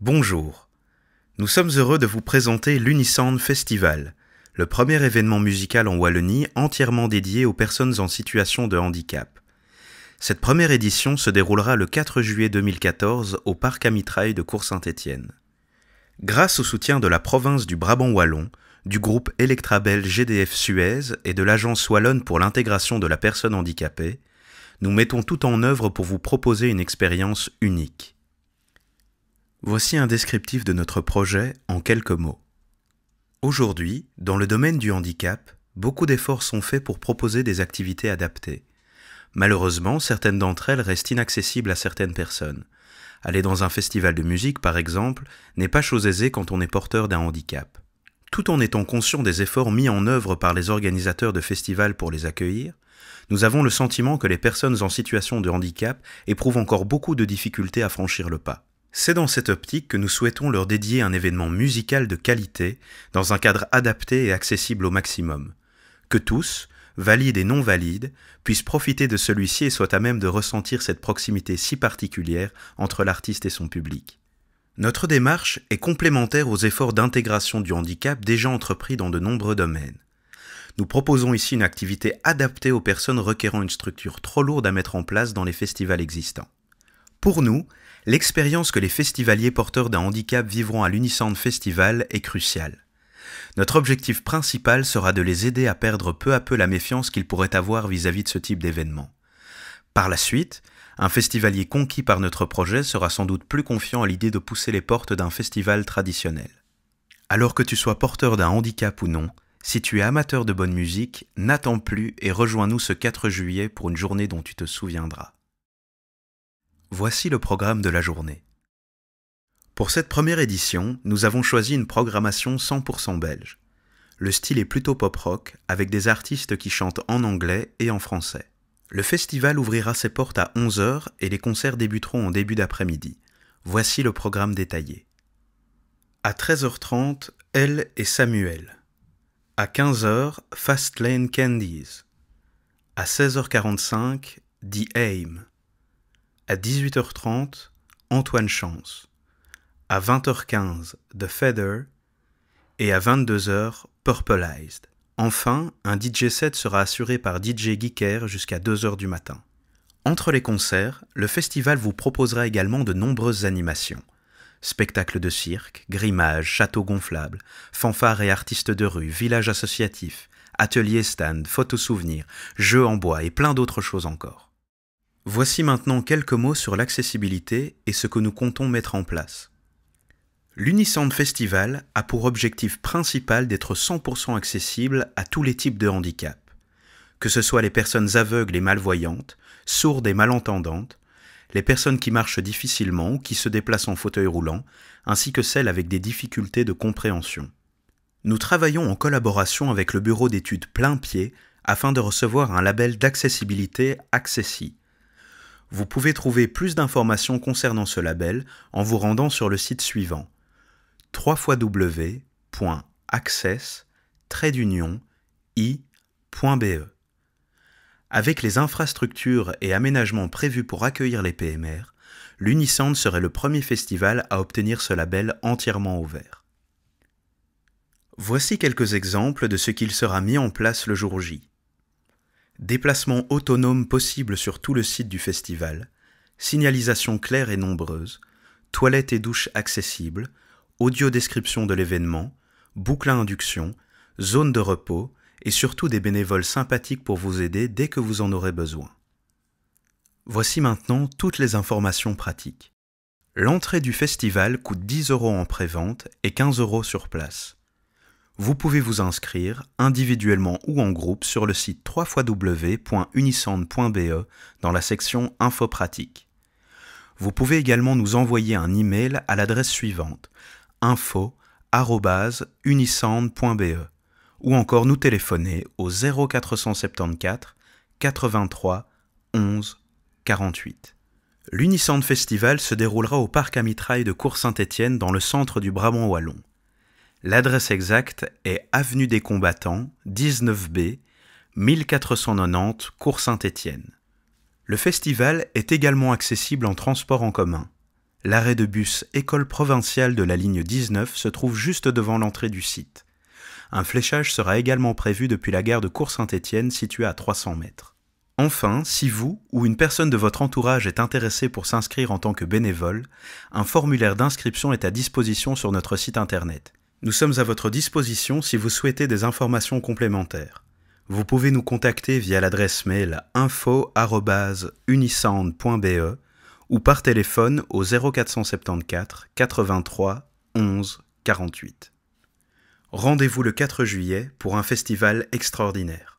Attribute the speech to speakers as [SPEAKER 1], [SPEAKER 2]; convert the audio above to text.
[SPEAKER 1] Bonjour, nous sommes heureux de vous présenter l'Unisound Festival, le premier événement musical en Wallonie entièrement dédié aux personnes en situation de handicap. Cette première édition se déroulera le 4 juillet 2014 au Parc à Mitraille de Court-Saint-Étienne. Grâce au soutien de la province du Brabant Wallon, du groupe Electrabel GDF Suez et de l'Agence Wallonne pour l'intégration de la personne handicapée, nous mettons tout en œuvre pour vous proposer une expérience unique. Voici un descriptif de notre projet en quelques mots. Aujourd'hui, dans le domaine du handicap, beaucoup d'efforts sont faits pour proposer des activités adaptées. Malheureusement, certaines d'entre elles restent inaccessibles à certaines personnes. Aller dans un festival de musique, par exemple, n'est pas chose aisée quand on est porteur d'un handicap. Tout en étant conscient des efforts mis en œuvre par les organisateurs de festivals pour les accueillir, nous avons le sentiment que les personnes en situation de handicap éprouvent encore beaucoup de difficultés à franchir le pas. C'est dans cette optique que nous souhaitons leur dédier un événement musical de qualité, dans un cadre adapté et accessible au maximum. Que tous, valides et non valides, puissent profiter de celui-ci et soient à même de ressentir cette proximité si particulière entre l'artiste et son public. Notre démarche est complémentaire aux efforts d'intégration du handicap déjà entrepris dans de nombreux domaines. Nous proposons ici une activité adaptée aux personnes requérant une structure trop lourde à mettre en place dans les festivals existants. Pour nous, l'expérience que les festivaliers porteurs d'un handicap vivront à l'Unisound Festival est cruciale. Notre objectif principal sera de les aider à perdre peu à peu la méfiance qu'ils pourraient avoir vis-à-vis de ce type d'événement. Par la suite, un festivalier conquis par notre projet sera sans doute plus confiant à l'idée de pousser les portes d'un festival traditionnel. Alors que tu sois porteur d'un handicap ou non, si tu es amateur de bonne musique, n'attends plus et rejoins-nous ce 4 juillet pour une journée dont tu te souviendras. Voici le programme de la journée. Pour cette première édition, nous avons choisi une programmation 100% belge. Le style est plutôt pop-rock, avec des artistes qui chantent en anglais et en français. Le festival ouvrira ses portes à 11h et les concerts débuteront en début d'après-midi. Voici le programme détaillé. À 13h30, Elle et Samuel. À 15h, Fastlane Candies. À 16h45, The Aim. À 18h30, Antoine Chance. À 20h15, The Feather. Et à 22h, Purpleized. Enfin, un DJ set sera assuré par DJ Geeker jusqu'à 2h du matin. Entre les concerts, le festival vous proposera également de nombreuses animations. Spectacles de cirque, grimages, châteaux gonflables, fanfares et artistes de rue, villages associatifs, ateliers stand, photos souvenirs, jeux en bois et plein d'autres choses encore. Voici maintenant quelques mots sur l'accessibilité et ce que nous comptons mettre en place. L'Unisound Festival a pour objectif principal d'être 100% accessible à tous les types de handicap. Que ce soit les personnes aveugles et malvoyantes, sourdes et malentendantes, les personnes qui marchent difficilement ou qui se déplacent en fauteuil roulant, ainsi que celles avec des difficultés de compréhension. Nous travaillons en collaboration avec le bureau d'études Plain-Pied afin de recevoir un label d'accessibilité Accessi. Vous pouvez trouver plus d'informations concernant ce label en vous rendant sur le site suivant www.access-i.be. Avec les infrastructures et aménagements prévus pour accueillir les PMR, l'Unisound serait le premier festival à obtenir ce label entièrement ouvert. Voici quelques exemples de ce qu'il sera mis en place le jour J. Déplacement autonome possible sur tout le site du festival, signalisation claire et nombreuse, toilettes et douches accessibles, audio-description de l'événement, boucle à induction, zone de repos et surtout des bénévoles sympathiques pour vous aider dès que vous en aurez besoin. Voici maintenant toutes les informations pratiques. L'entrée du festival coûte 10 € en pré-vente et 15 € sur place. Vous pouvez vous inscrire, individuellement ou en groupe, sur le site www.unisound.be dans la section Info pratique. Vous pouvez également nous envoyer un email à l'adresse suivante info@unisound.be ou encore nous téléphoner au 0474 83 11 48. L'Unisound Festival se déroulera au Parc à Mitraille de Court-Saint-Étienne dans le centre du Brabant Wallon. L'adresse exacte est Avenue des Combattants, 19B, 1490 Court-Saint-Étienne. Le festival est également accessible en transport en commun. L'arrêt de bus École provinciale de la ligne 19 se trouve juste devant l'entrée du site. Un fléchage sera également prévu depuis la gare de Cours-Saint-Étienne située à 300 mètres. Enfin, si vous ou une personne de votre entourage est intéressé pour s'inscrire en tant que bénévole, un formulaire d'inscription est à disposition sur notre site internet. Nous sommes à votre disposition si vous souhaitez des informations complémentaires. Vous pouvez nous contacter via l'adresse mail info@unisound.be ou par téléphone au 0474 83 11 48. Rendez-vous le 4 juillet pour un festival extraordinaire.